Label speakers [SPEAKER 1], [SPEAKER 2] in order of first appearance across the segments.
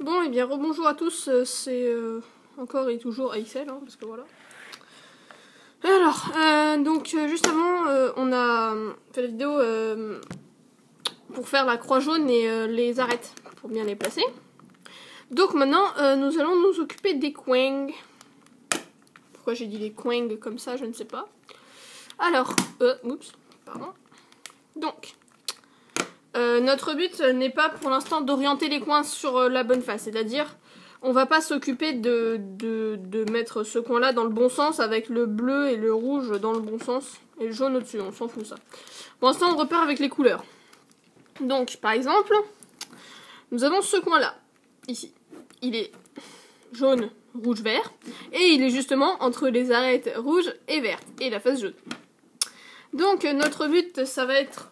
[SPEAKER 1] Bon, et bien rebonjour à tous, c'est encore et toujours AXL, hein, parce que voilà. Alors, juste avant, on a fait la vidéo pour faire la croix jaune et les arêtes, pour bien les placer. Donc maintenant, nous allons nous occuper des coins. Pourquoi j'ai dit les coins comme ça, je ne sais pas. Alors, oups, pardon. Donc, notre but n'est pas pour l'instant d'orienter les coins sur la bonne face, c'est-à-dire on va pas s'occuper de mettre ce coin-là dans le bon sens avec le bleu et le rouge dans le bon sens et le jaune au-dessus, on s'en fout ça. Pour l'instant on repart avec les couleurs. Donc par exemple, nous avons ce coin-là, ici. Il est jaune, rouge, vert, et il est justement entre les arêtes rouges et vertes, et la face jaune. Donc notre but, ça va être,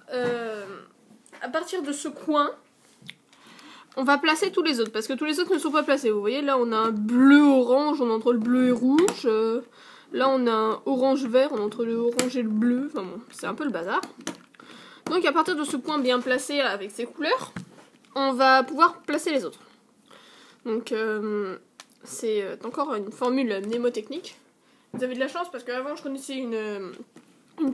[SPEAKER 1] à partir de ce coin, on va placer tous les autres, parce que tous les autres ne sont pas placés. Vous voyez, là on a un bleu-orange, on est entre le bleu et rouge. Là on a un orange-vert, on est entre le orange et le bleu. Enfin bon, c'est un peu le bazar. Donc à partir de ce point bien placé avec ces couleurs, on va pouvoir placer les autres. Donc c'est encore une formule mnémotechnique. Vous avez de la chance parce qu'avant je connaissais une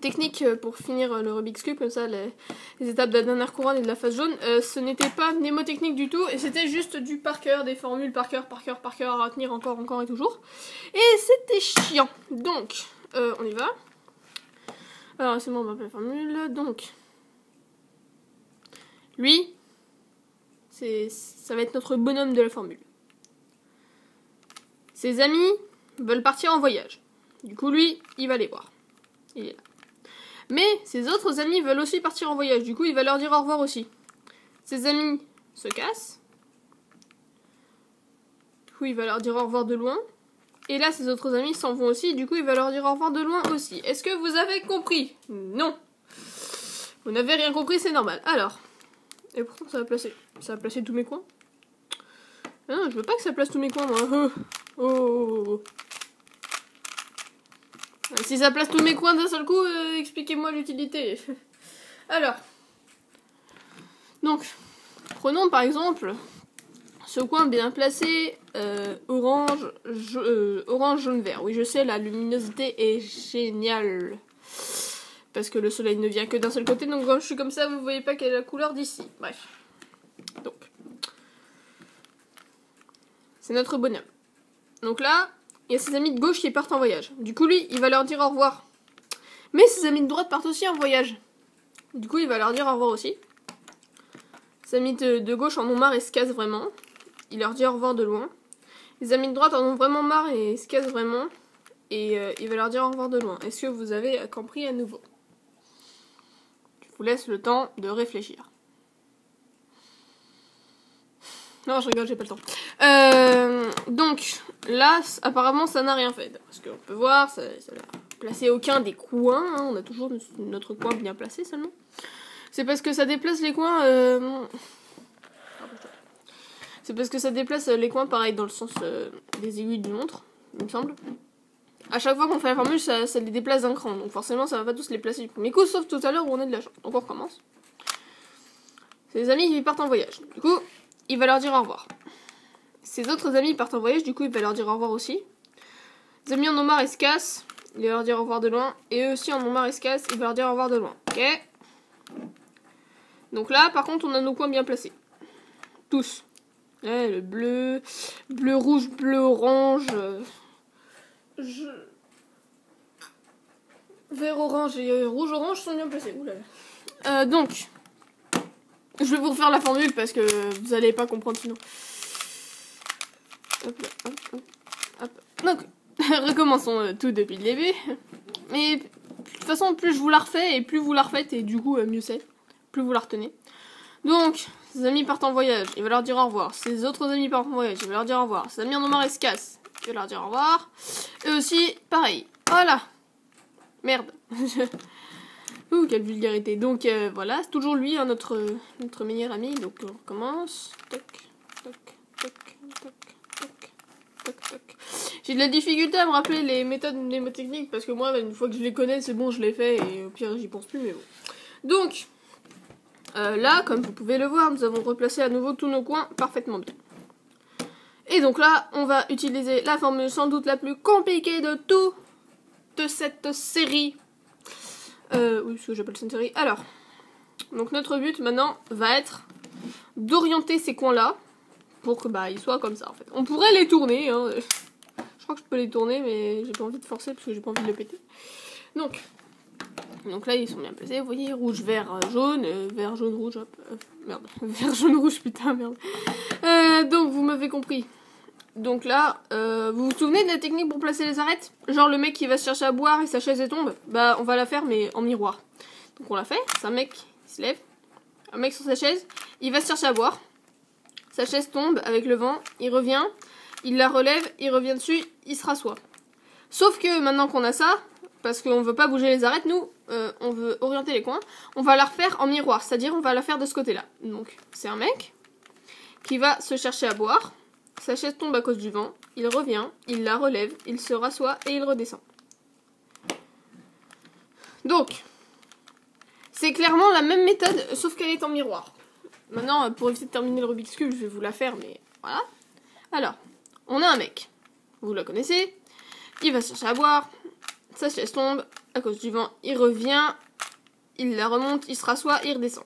[SPEAKER 1] technique pour finir le Rubik's Cube, comme ça les étapes de la dernière couronne et de la face jaune. Ce n'était pas mnémotechnique du tout, et c'était juste du par cœur, des formules par cœur à retenir encore et toujours. Et c'était chiant. Donc, on y va. Alors, c'est bon, on va appeler la formule. Donc, lui, ça va être notre bonhomme de la formule. Ses amis veulent partir en voyage. Du coup, lui, il va les voir. Il est là. Mais ses autres amis veulent aussi partir en voyage, du coup il va leur dire au revoir aussi. Ses amis se cassent. Du coup il va leur dire au revoir de loin. Et là ses autres amis s'en vont aussi, du coup il va leur dire au revoir de loin aussi. Est-ce que vous avez compris? Non. Vous n'avez rien compris, c'est normal. Alors, et pourtant ça va placer tous mes coins. Ah non, je veux pas que ça place tous mes coins moi. Oh. Si ça place tous mes coins d'un seul coup, expliquez-moi l'utilité. Alors, donc, prenons par exemple ce coin bien placé, orange, jaune, vert. Oui, je sais, la luminosité est géniale. Parce que le soleil ne vient que d'un seul côté, donc quand je suis comme ça, vous voyez pas quelle est la couleur d'ici. Bref. Donc, c'est notre bonhomme. Donc là, il y a ses amis de gauche qui partent en voyage. Du coup, lui, il va leur dire au revoir. Mais ses amis de droite partent aussi en voyage. Du coup, il va leur dire au revoir aussi. Ses amis de gauche en ont marre et se cassent vraiment. Il leur dit au revoir de loin. Les amis de droite en ont vraiment marre et se cassent vraiment. Et il va leur dire au revoir de loin. Est-ce que vous avez compris à nouveau? Je vous laisse le temps de réfléchir. Non, je rigole, j'ai pas le temps. Donc, là, apparemment, ça n'a rien fait. Parce qu'on peut voir, ça n'a placé aucun des coins. Hein. On a toujours notre coin bien placé seulement. C'est parce que ça déplace les coins... C'est parce que ça déplace les coins, pareil, dans le sens des aiguilles d'une montre, il me semble. À chaque fois qu'on fait la formule, ça les déplace d'un cran. Donc forcément, ça va pas tous les placer du premier coup, sauf tout à l'heure où on a de la chance. Donc on recommence. Ses amis, ils partent en voyage. Du coup... il va leur dire au revoir. Ses autres amis partent en voyage, du coup il va leur dire au revoir aussi. Les amis en ont marre et se cassent, il va leur dire au revoir de loin. Et eux aussi en ont marre et se cassent, il va leur dire au revoir de loin. Ok. Donc là par contre on a nos coins bien placés. Tous. Ouais, le bleu, bleu rouge, bleu orange. Vert orange et rouge orange sont bien placés. Oulala. Donc... je vais vous refaire la formule parce que vous n'allez pas comprendre sinon. Hop là, hop. Donc, recommençons tout depuis le début. Mais de toute façon, plus je vous la refais et plus vous la refaites, et du coup, mieux c'est. Plus vous la retenez. Donc, ses amis partent en voyage, il va leur dire au revoir. Ses autres amis partent en voyage, il va leur dire au revoir. Ses amis en ont marre et se cassent, il va leur dire au revoir. Eux aussi, pareil. Voilà. Merde. Ouh, quelle vulgarité. Donc voilà, c'est toujours lui, hein, notre meilleur ami. Donc on recommence. Toc, toc, toc, toc, toc, toc, toc. J'ai de la difficulté à me rappeler les méthodes mnémotechniques parce que moi, une fois que je les connais, c'est bon, je les fais et au pire, j'y pense plus, mais bon. Donc, là, comme vous pouvez le voir, nous avons replacé à nouveau tous nos coins parfaitement bien. Et donc là, on va utiliser la formule sans doute la plus compliquée de tout de cette série. Oui, ce que j'appelle cette série. Alors, donc notre but maintenant va être d'orienter ces coins-là pour que ils soient comme ça en fait. On pourrait les tourner, hein. Je crois que je peux les tourner, mais j'ai pas envie de forcer parce que j'ai pas envie de le péter. Donc là, ils sont bien placés, vous voyez, rouge, vert, jaune, vert, jaune, rouge, hop, merde, vert, jaune, rouge, putain, merde. Donc, vous m'avez compris. Donc là, vous vous souvenez de la technique pour placer les arêtes? Genre le mec qui va se chercher à boire et sa chaise elle tombe, on va la faire mais en miroir. Donc on l'a fait, c'est un mec qui se lève, un mec sur sa chaise, il va se chercher à boire, sa chaise tombe avec le vent, il revient, il la relève, il revient dessus, il se rassoit. Sauf que maintenant qu'on a ça, parce qu'on veut pas bouger les arêtes, nous, on veut orienter les coins, on va la refaire en miroir, c'est-à-dire on va la faire de ce côté-là. Donc c'est un mec qui va se chercher à boire, sa chaise tombe à cause du vent, il revient, il la relève, il se rassoit et il redescend. Donc, c'est clairement la même méthode, sauf qu'elle est en miroir. Maintenant, pour éviter de terminer le Rubik's Cube, je vais vous la faire, mais voilà. Alors, on a un mec, vous le connaissez, il va se chercher à boire, sa chaise tombe, à cause du vent, il revient, il la remonte, il se rassoit et il redescend.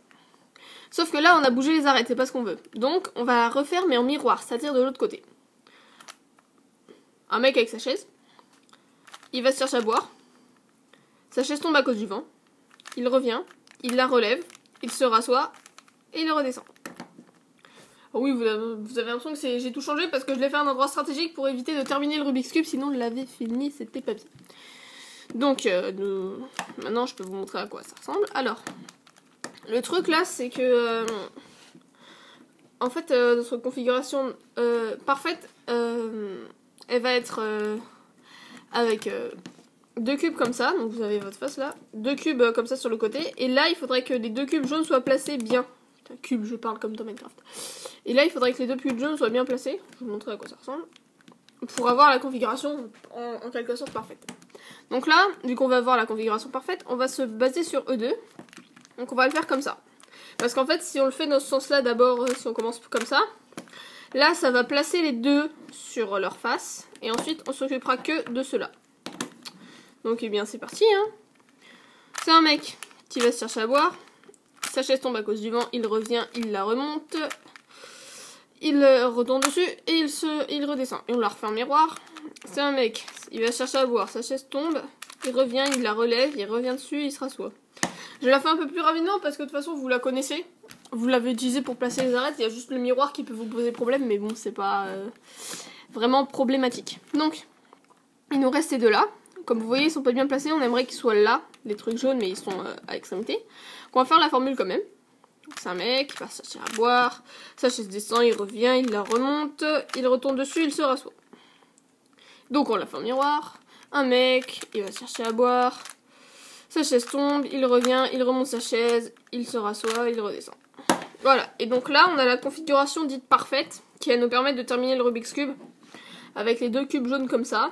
[SPEAKER 1] Sauf que là, on a bougé les arêtes, c'est pas ce qu'on veut. Donc, on va la refaire, mais en miroir, c'est-à-dire de l'autre côté. Un mec avec sa chaise, il va se chercher à boire, sa chaise tombe à cause du vent, il revient, il la relève, il se rassoit et il redescend. Oh oui, vous avez l'impression que j'ai tout changé parce que je l'ai fait à un endroit stratégique pour éviter de terminer le Rubik's Cube, sinon je l'avais fini, c'était pas bien. Donc, maintenant, je peux vous montrer à quoi ça ressemble. Alors, le truc là, c'est que, en fait, notre configuration parfaite, elle va être avec deux cubes comme ça. Donc, vous avez votre face là, deux cubes comme ça sur le côté. Et là, il faudrait que les deux cubes jaunes soient placés bien. Putain, cube, je parle comme dans Minecraft. Et là, il faudrait que les deux cubes jaunes soient bien placés. Je vais vous montrer à quoi ça ressemble. Pour avoir la configuration en quelque sorte parfaite. Donc là, vu qu'on va avoir la configuration parfaite, on va se baser sur E2. Donc on va le faire comme ça. Parce qu'en fait, si on le fait dans ce sens-là, d'abord, si on commence comme ça, là, ça va placer les deux sur leur face. Et ensuite, on s'occupera que de cela. Donc, eh bien, c'est parti, hein. C'est un mec qui va se chercher à boire. Sa chaise tombe à cause du vent, il revient, il la remonte. Il retourne dessus et il redescend. Et on la refait en miroir. C'est un mec, il va chercher à boire, sa chaise tombe, il revient, il la relève, il revient dessus, il se rassoit. Je la fais un peu plus rapidement parce que de toute façon vous la connaissez. Vous l'avez utilisé pour placer les arêtes, il y a juste le miroir qui peut vous poser problème, mais bon, c'est pas vraiment problématique. Donc, il nous reste ces deux-là. Comme vous voyez, ils sont pas bien placés, on aimerait qu'ils soient là, les trucs jaunes, mais ils sont à l'extrémité. Donc on va faire la formule quand même. C'est un mec qui va se chercher à boire, sa chaise descend, il revient, il la remonte, il retourne dessus, il se rassoit. Donc on la fait en miroir, un mec, il va se chercher à boire, sa chaise tombe, il revient, il remonte sa chaise, il se rassoit, il redescend. Voilà, et donc là on a la configuration dite parfaite, qui va nous permettre de terminer le Rubik's Cube, avec les deux cubes jaunes comme ça,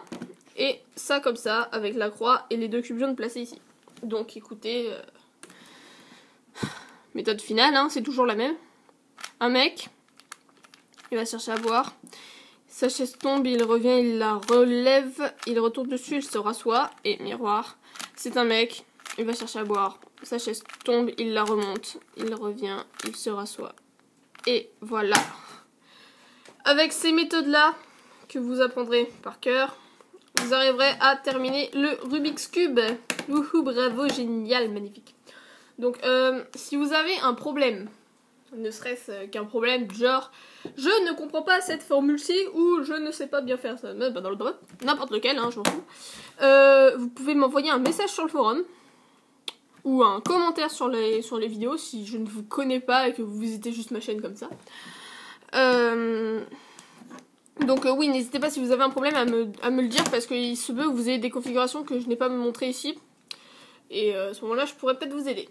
[SPEAKER 1] et ça comme ça, avec la croix et les deux cubes jaunes placés ici. Donc écoutez... méthode finale, hein, c'est toujours la même. Un mec, il va chercher à boire. Sa chaise tombe, il revient, il la relève, il retourne dessus, il se rassoit. Et miroir, c'est un mec, il va chercher à boire. Sa chaise tombe, il la remonte, il revient, il se rassoit. Et voilà. Avec ces méthodes-là, que vous apprendrez par cœur, vous arriverez à terminer le Rubik's Cube. Wouhou, bravo, génial, magnifique. Donc, si vous avez un problème, ne serait-ce qu'un problème du genre « Je ne comprends pas cette formule-ci » ou « Je ne sais pas bien faire ça », n'importe lequel, hein, je m'en fous. Vous pouvez m'envoyer un message sur le forum ou un commentaire sur les vidéos si je ne vous connais pas et que vous visitez juste ma chaîne comme ça. Donc oui, n'hésitez pas si vous avez un problème à me le dire parce qu'il se peut que vous ayez des configurations que je n'ai pas montrées ici. Et à ce moment-là, je pourrais peut-être vous aider.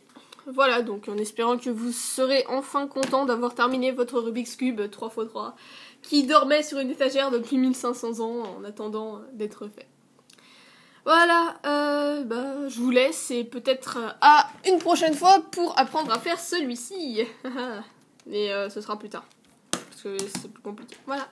[SPEAKER 1] Voilà, donc en espérant que vous serez enfin content d'avoir terminé votre Rubik's Cube 3x3 qui dormait sur une étagère depuis 1500 ans en attendant d'être fait. Voilà, je vous laisse et peut-être à une prochaine fois pour apprendre à faire celui-ci. Mais ce sera plus tard, parce que c'est plus compliqué. Voilà.